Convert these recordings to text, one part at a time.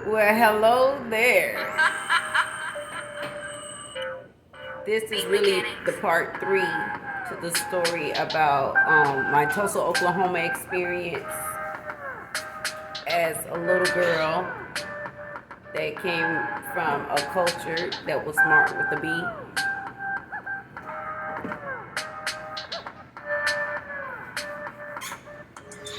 Well, hello there. This is really the part three to the story about my Tulsa, Oklahoma experience as a little girl that came from a culture that was smart with a B,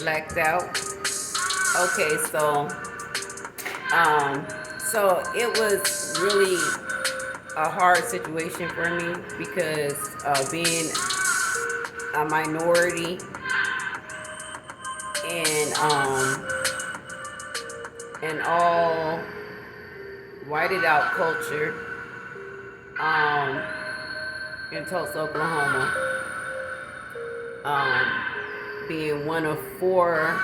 blacked out. Okay, um, so it was really a hard situation for me because being a minority and an all whited out culture um, in Tulsa, Oklahoma, being one of four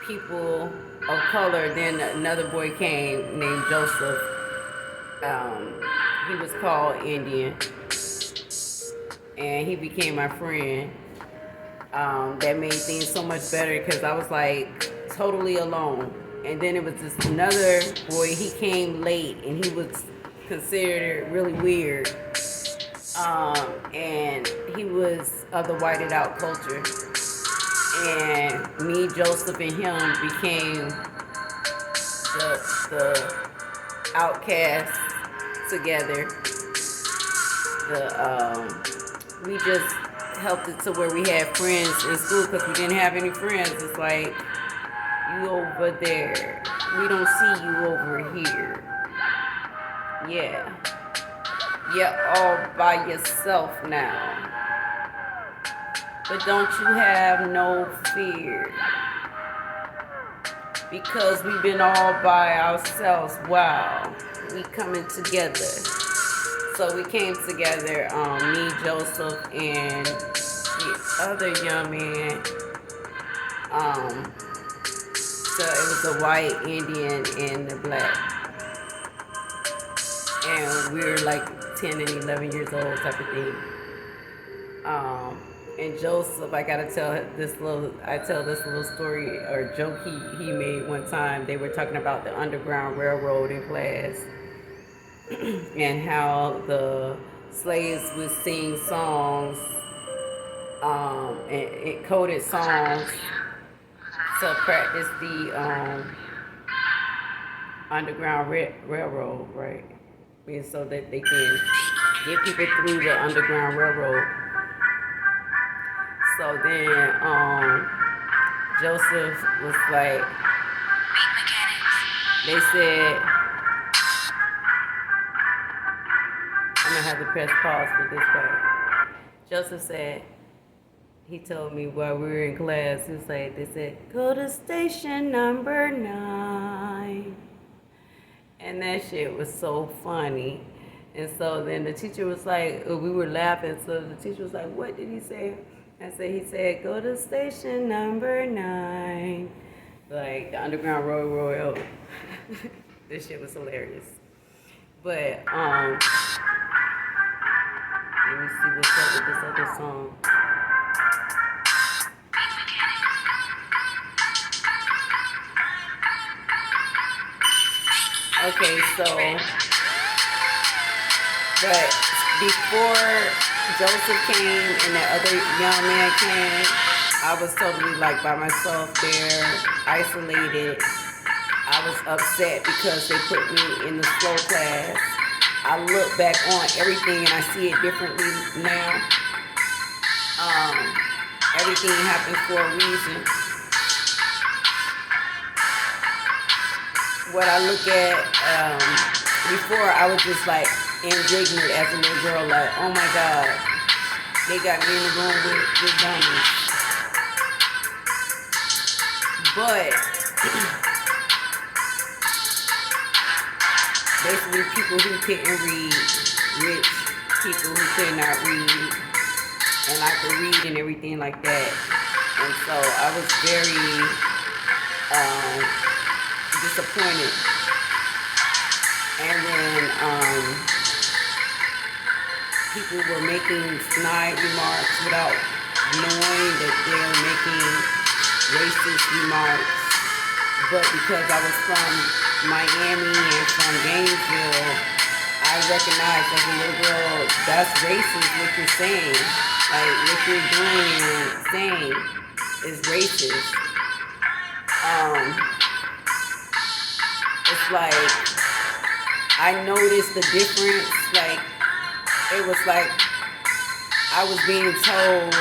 people of color. Then another boy came named Joseph. He was called Indian, and he became my friend. That made things so much better because I was like totally alone. And then it was this another boy. He came late, and he was considered really weird. And he was of the whited out culture. And me, Joseph, and him became the outcasts together. We just helped it to where we had friends in school because we didn't have any friends. It's like, you over there. We don't see you over here. Yeah. You're all by yourself now. But don't you have no fear. Because we've been all by ourselves. Wow. We coming together. So we came together, me, Joseph, and the other young man. So it was the white, Indian, and the black. And we were like 10 and 11 years old type of thing. And Joseph, I tell this little story or joke he made one time. They were talking about the Underground Railroad in class and how the slaves would sing songs, and coded songs to practice the Underground Railroad, right? And so that they can get people through the Underground Railroad. So then Joseph was like, they said, I'm gonna have to press pause for this part. Joseph said, he told me while we were in class, he was like, they said, go to station number 9. And that shit was so funny. And so then the teacher was like, we were laughing. So the teacher was like, what did he say? He said, go to station number 9. Like the Underground Railroad. This shit was hilarious. But, let me see what's up with this other song. Okay, so, but before Joseph came and the other young man came, I was totally like by myself there, isolated. I was upset because they put me in the slow class. I look back on everything and I see it differently now. Everything happens for a reason. What I look at, before I was just like indignant as a little girl, like, oh my God, they got me in the room with dummies. But basically people who couldn't read, rich people who could not read, and I could read and everything like that. And so I was very disappointed. And then people were making snide remarks without knowing that they're making racist remarks but because I was from Miami and from Gainesville, I recognized as a little girl, that's racist what you're saying. Like what you're doing and saying is racist. It's like I noticed the difference. Like it was like I was being told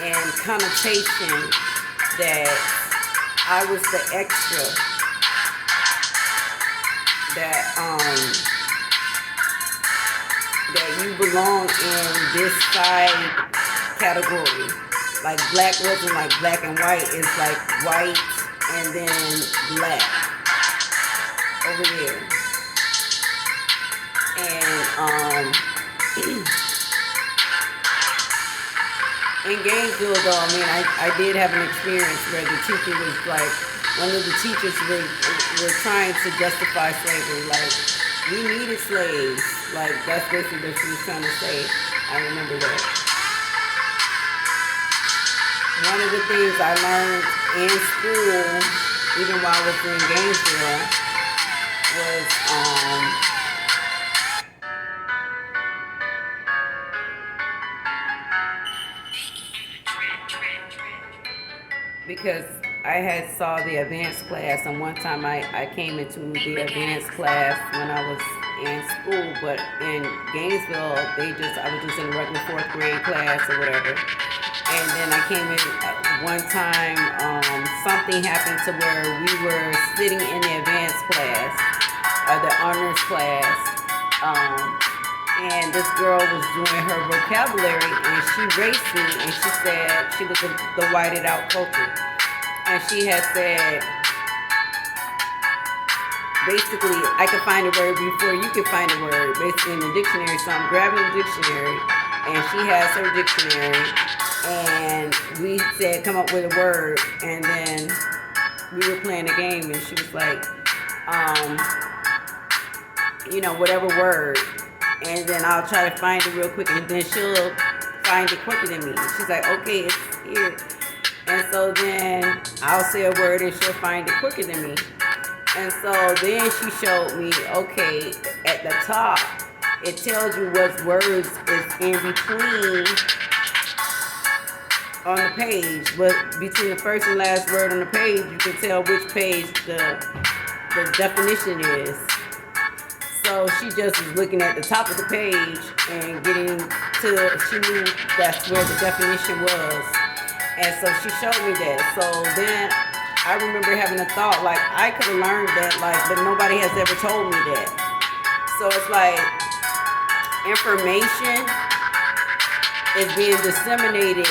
in connotation that I was the extra, that you belong in this side category. Like black wasn't like black and white, it's like white and then black over there. And in Gainesville though, I mean I did have an experience where the teacher was like, one of the teachers were trying to justify slavery, like we needed slaves. Like that's basically what she was trying to say. I remember that. One of the things I learned in school, even while I was in Gainesville, was because I had saw the advanced class, and one time I came into the advanced class when I was in school, but in Gainesville, I was just in a regular 4th grade class or whatever. And then I came in one time, something happened to where we were sitting in the advanced class, or the honors class, and this girl was doing her vocabulary, and she raced me, and she said she was the whited out culture, and she had said, basically, I could find a word before you could find a word, basically in the dictionary. So I'm grabbing the dictionary, and she has her dictionary, and we said, come up with a word, and then we were playing a game, and she was like, whatever word, and then I'll try to find it real quick, and then she'll find it quicker than me. She's like, okay, it's here. And so then I'll say a word and she'll find it quicker than me. And so then she showed me, okay, at the top, it tells you what words is in between on the page. But between the first and last word on the page, you can tell which page the definition is. So she just was looking at the top of the page and getting to, she knew that's where the definition was. And so she showed me that. So then I remember having a thought, like, I could have learned that, like, but nobody has ever told me that. So it's like information is being disseminated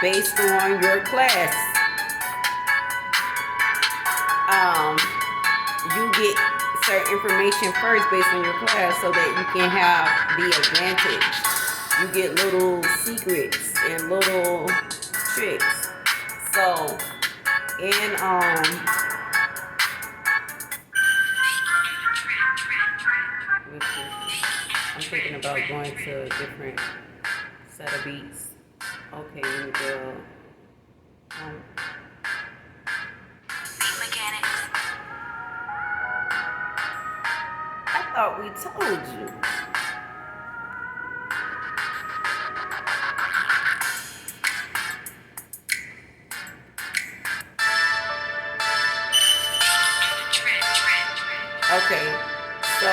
based on your class. You get certain information first based on your class so that you can have the advantage. You get little secrets and little tricks. So I'm thinking about going to a different set of beats. Okay, let me go. I thought we told you. Okay, so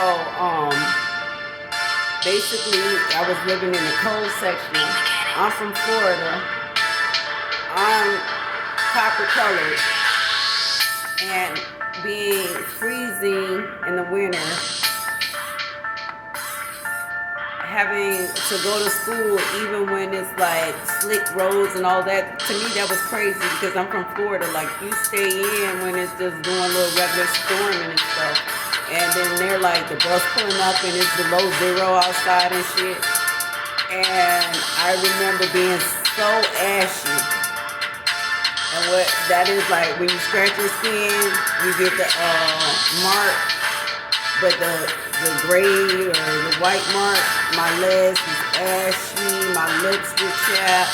basically I was living in the cold section. I'm from Florida. I'm copper colored, and being freezing in the winter, having to go to school even when it's like slick roads and all that, to me that was crazy because I'm from Florida. Like, you stay in when it's just doing a little regular storming and stuff, and then they're like the bus pulling up and it's below zero outside and shit. And I remember being so ashy. And what that is, like, when you scratch your skin, you get the mark, but the gray or the white mark, my legs was ashy, my lips were chapped.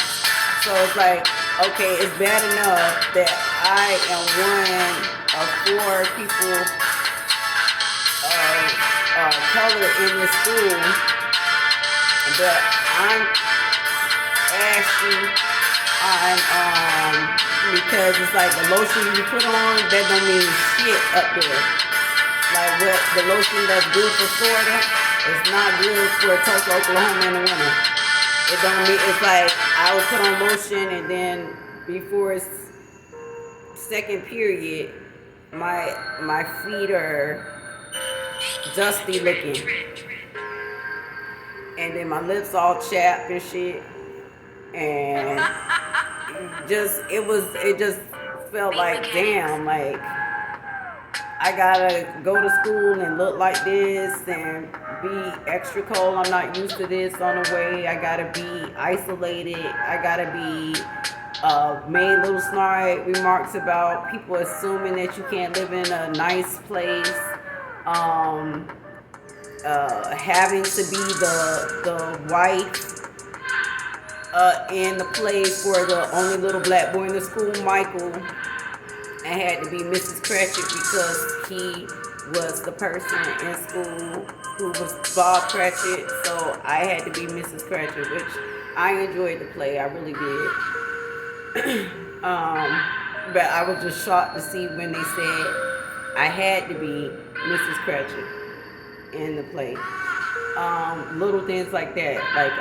So it's like, Okay, it's bad enough that I am one of four people of color in this school, but I'm ashy on because it's like the lotion you put on that don't mean shit up there. Like what the lotion that's good for Florida is not good for Tulsa, Oklahoma in the winter. It don't mean it's like I would put on lotion and then before it's second period, my feet are dusty looking, and then my lips all chapped and shit, and it just felt like damn, like I gotta go to school and look like this and be extra cold. I'm not used to this on the way. I gotta be isolated. I gotta be made little snide remarks about people assuming that you can't live in a nice place. Having to be the wife in the place for the only little black boy in the school, Michael, and had to be Mrs. Cratchit because he was the person in school who was Bob Cratchit. So I had to be Mrs. Cratchit, which I enjoyed the play. I really did. But I was just shocked to see when they said I had to be Mrs. Cratchit in the play. Little things like that, like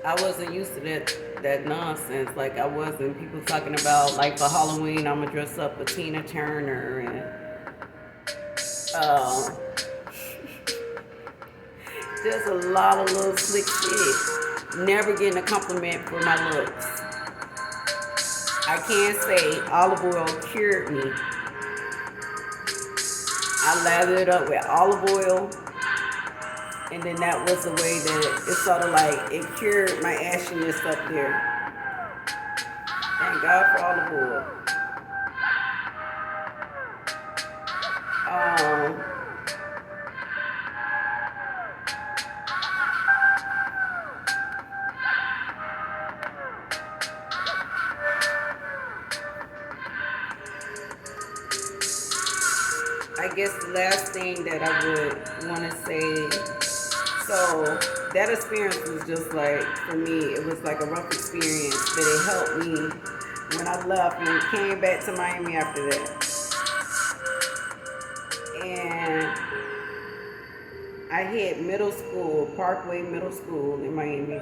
I wasn't used to that nonsense. Like I wasn't people talking about like for Halloween I'm gonna dress up a Tina Turner and there's a lot of little slick shit. Never getting a compliment for my looks. I can't say olive oil cured me. I lathered it up with olive oil, and then that was the way that it sort of like it cured my ashiness up there. Thank God for olive oil. I guess the last thing that I would want to say, so that experience was just like, for me, it was like a rough experience, but it helped me when I left and came back to Miami after that. And I hit middle school, Parkway Middle School in Miami.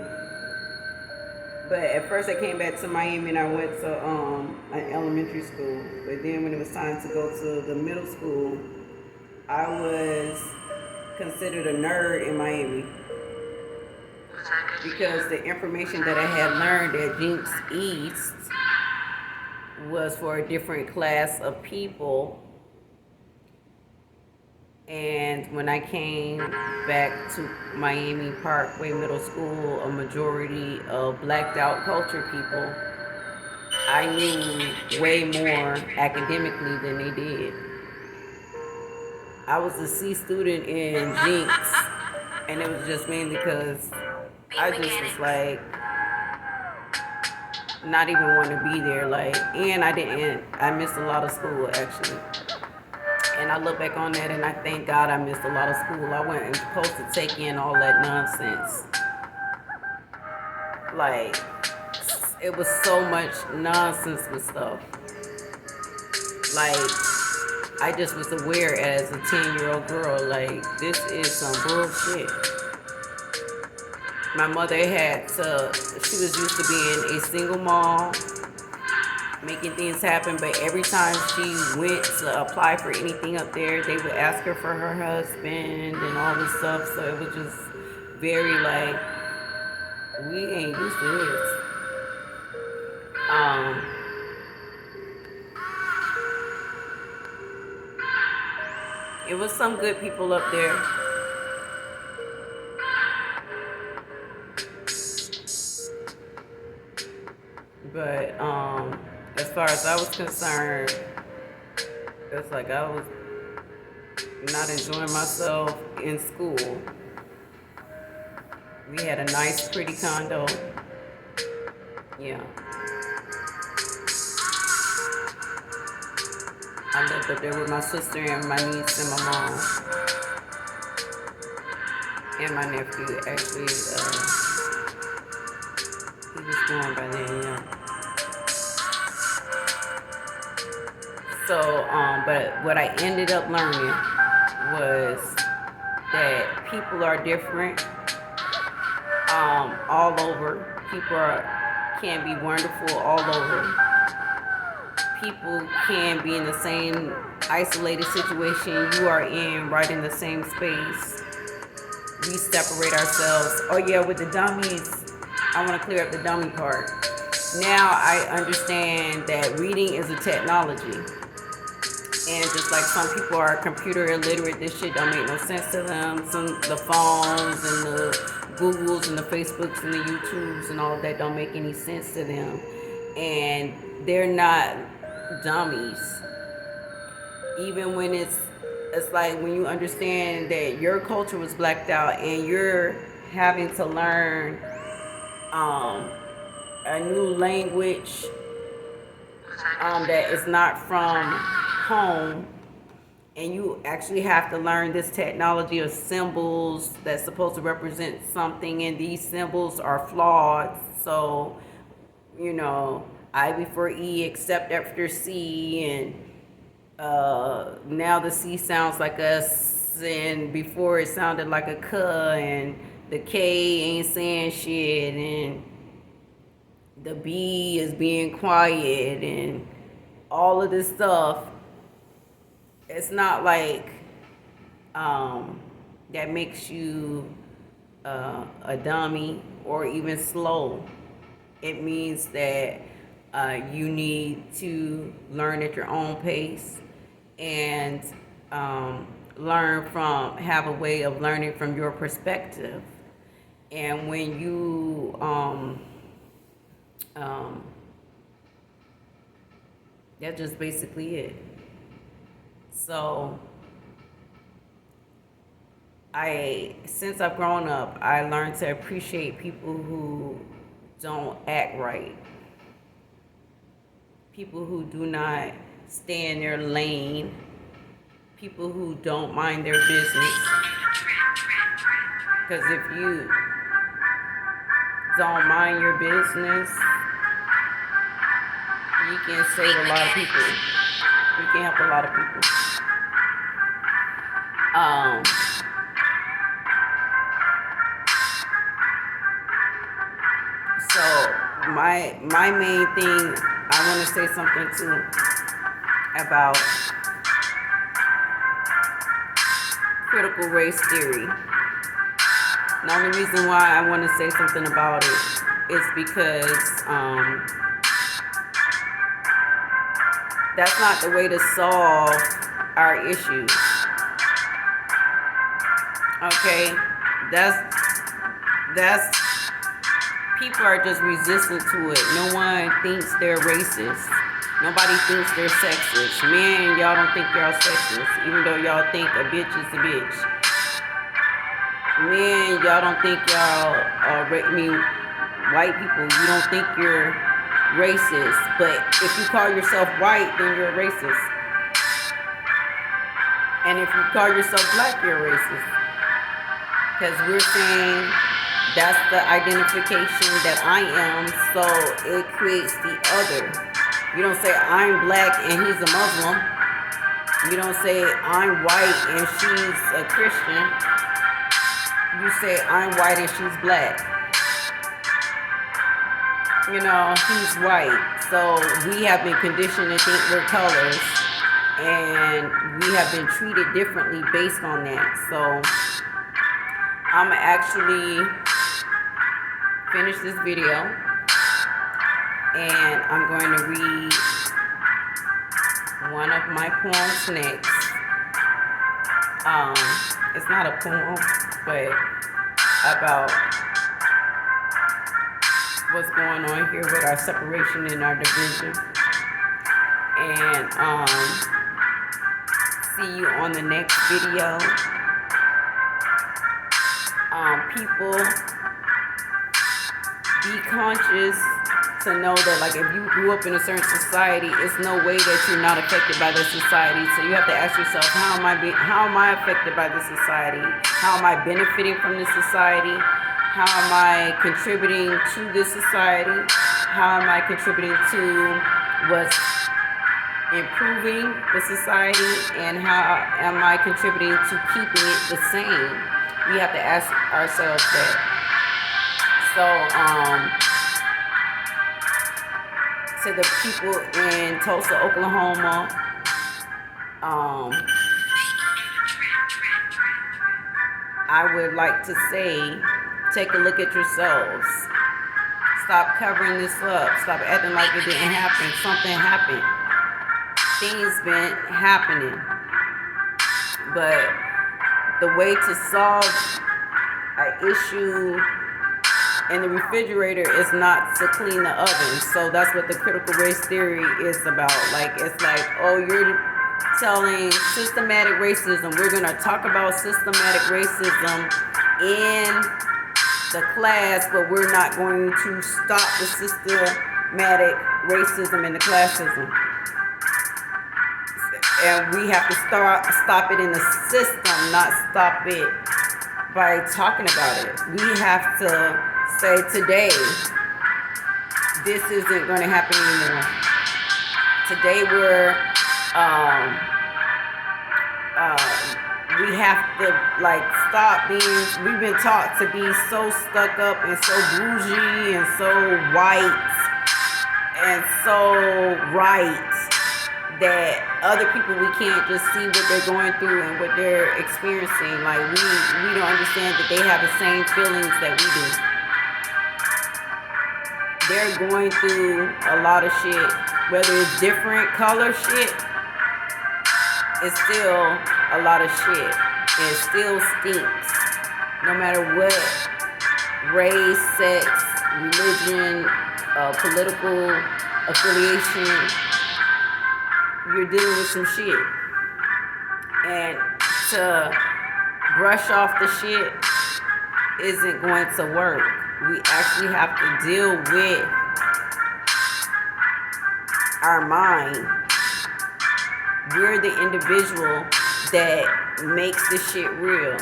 But at first I came back to Miami and I went to an elementary school. But then when it was time to go to the middle school, I was considered a nerd in Miami. Because the information that I had learned at Jinx East was for a different class of people. And when I came back to Miami Parkway Middle School, a majority of blacked out culture people, I knew way more academically than they did. I was a C student in Jinx, and it was just mainly because I just was like, not even want to be there. Like, and I missed a lot of school actually. And I look back on that and I thank God I missed a lot of school. I wasn't supposed to take in all that nonsense. Like, it was so much nonsense with stuff. Like, I just was aware as a 10-year-old girl, like, this is some bullshit. My mother she was used to being a single mom, making things happen, but every time she went to apply for anything up there, they would ask her for her husband and all this stuff. So it was just very like, we ain't used to this. It was some good people up there. But as far as I was concerned, It's like I was not enjoying myself in school. We had a nice, pretty condo. Yeah. I lived up there with my sister and my niece and my mom and my nephew. Actually, he was born by then, yeah. So, but what I ended up learning was that people are different all over. Can be wonderful all over. People can be in the same isolated situation you are in, right in the same space. We separate ourselves. Oh yeah, with the dummies, I want to clear up the dummy part. Now I understand that reading is a technology. And just like some people are computer illiterate, this shit don't make no sense to them. The phones and the Googles and the Facebooks and the YouTubes and all of that don't make any sense to them. And they're not dummies. Even when it's like when you understand that your culture was blacked out and you're having to learn a new language that is not from home, and you actually have to learn this technology of symbols that's supposed to represent something, and these symbols are flawed. So, I before E except after C, and now the C sounds like a S, and before it sounded like a K, and the K ain't saying shit, and the B is being quiet, and all of this stuff. It's not like that makes you a dummy or even slow. It means that you need to learn at your own pace and have a way of learning from your perspective. And when you that's just basically it. So since I've grown up, I learned to appreciate people who don't act right. People who do not stay in their lane. People who don't mind their business. Because if you don't mind your business, you can save a lot of people. You can help a lot of people. So my main thing, I want to say something too about critical race theory. The only reason why I want to say something about it is because that's not the way to solve our issues. Okay, that's people are just resistant to it. No one thinks they're racist. Nobody thinks they're sexist. Men, y'all don't think y'all sexist, even though y'all think a bitch is a bitch. Men, y'all don't think y'all white people, you don't think you're racist. But if you call yourself white, then you're a racist. And if you call yourself black, you're a racist. Because we're saying that's the identification that I am, so it creates the other. You don't say I'm black and he's a Muslim. You don't say I'm white and she's a Christian. You say I'm white and she's black. He's white. So we have been conditioned to think we're colors, and we have been treated differently based on that. So I'm actually finish this video, and I'm going to read one of my poems next. It's not a poem, but about what's going on here with our separation and our division. And see you on the next video. People, be conscious to know that, like, if you grew up in a certain society, it's no way that you're not affected by this society. So you have to ask yourself, how am I affected by this society? How am I benefiting from this society? How am I contributing to this society? How am I contributing to what's improving the society? And how am I contributing to keeping it the same? We have to ask ourselves that. So, to the people in Tulsa, Oklahoma, I would like to say, take a look at yourselves. Stop covering this up. Stop acting like it didn't happen. Something happened. Things been happening. But the way to solve an issue in the refrigerator is not to clean the oven. So that's what the critical race theory is about. Like, it's like, oh, you're telling systematic racism. We're going to talk about systematic racism in the class, but we're not going to stop the systematic racism in the classism. And we have to stop it in the system, not stop it by talking about it. We have to say, today, this isn't going to happen anymore. Today we have to, like, stop being, we've been taught to be so stuck up and so bougie and so white and so right that other people, we can't just see what they're going through and what they're experiencing. Like, we don't understand that they have the same feelings that we do. They're going through a lot of shit. Whether it's different color shit, it's still a lot of shit. And it still stinks. No matter what race, sex, religion, political affiliation, you're dealing with some shit. And to brush off the shit isn't going to work. We actually have to deal with our mind. We're the individual that makes this shit real.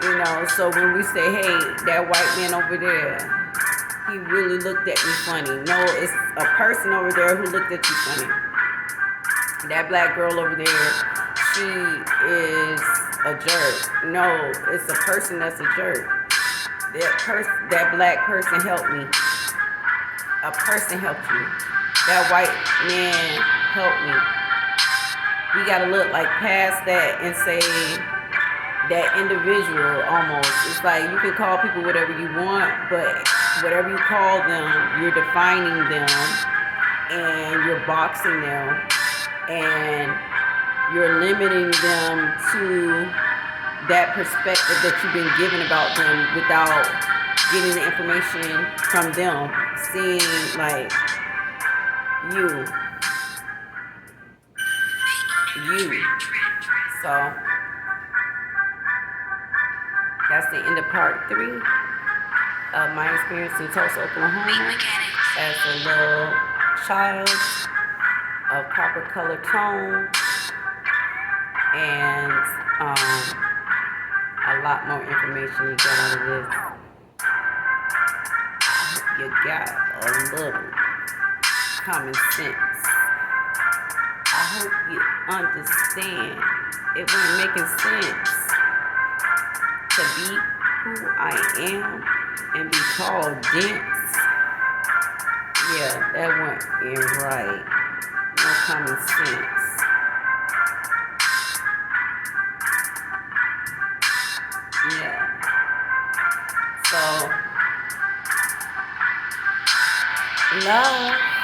You know, so when we say, hey, that white man over there, he really looked at me funny. No, it's a person over there who looked at you funny. That black girl over there, she is a jerk. No, it's a person that's a jerk. That black person helped me. A person helped you. That white man helped me. We gotta look like past that and say that individual almost. It's like you can call people whatever you want, but whatever you call them, you're defining them and you're boxing them and you're limiting them to that perspective that you've been given about them without getting the information from them, seeing like you. So that's the end of part 3 of my experience in Tulsa, Oklahoma as a little child of copper color tone, and a lot more information you get out of this. I hope you got a little common sense. I hope you understand it wasn't making sense to be who I am and be called dense. Yeah, that wasn't right. No common sense. Yeah. So, love.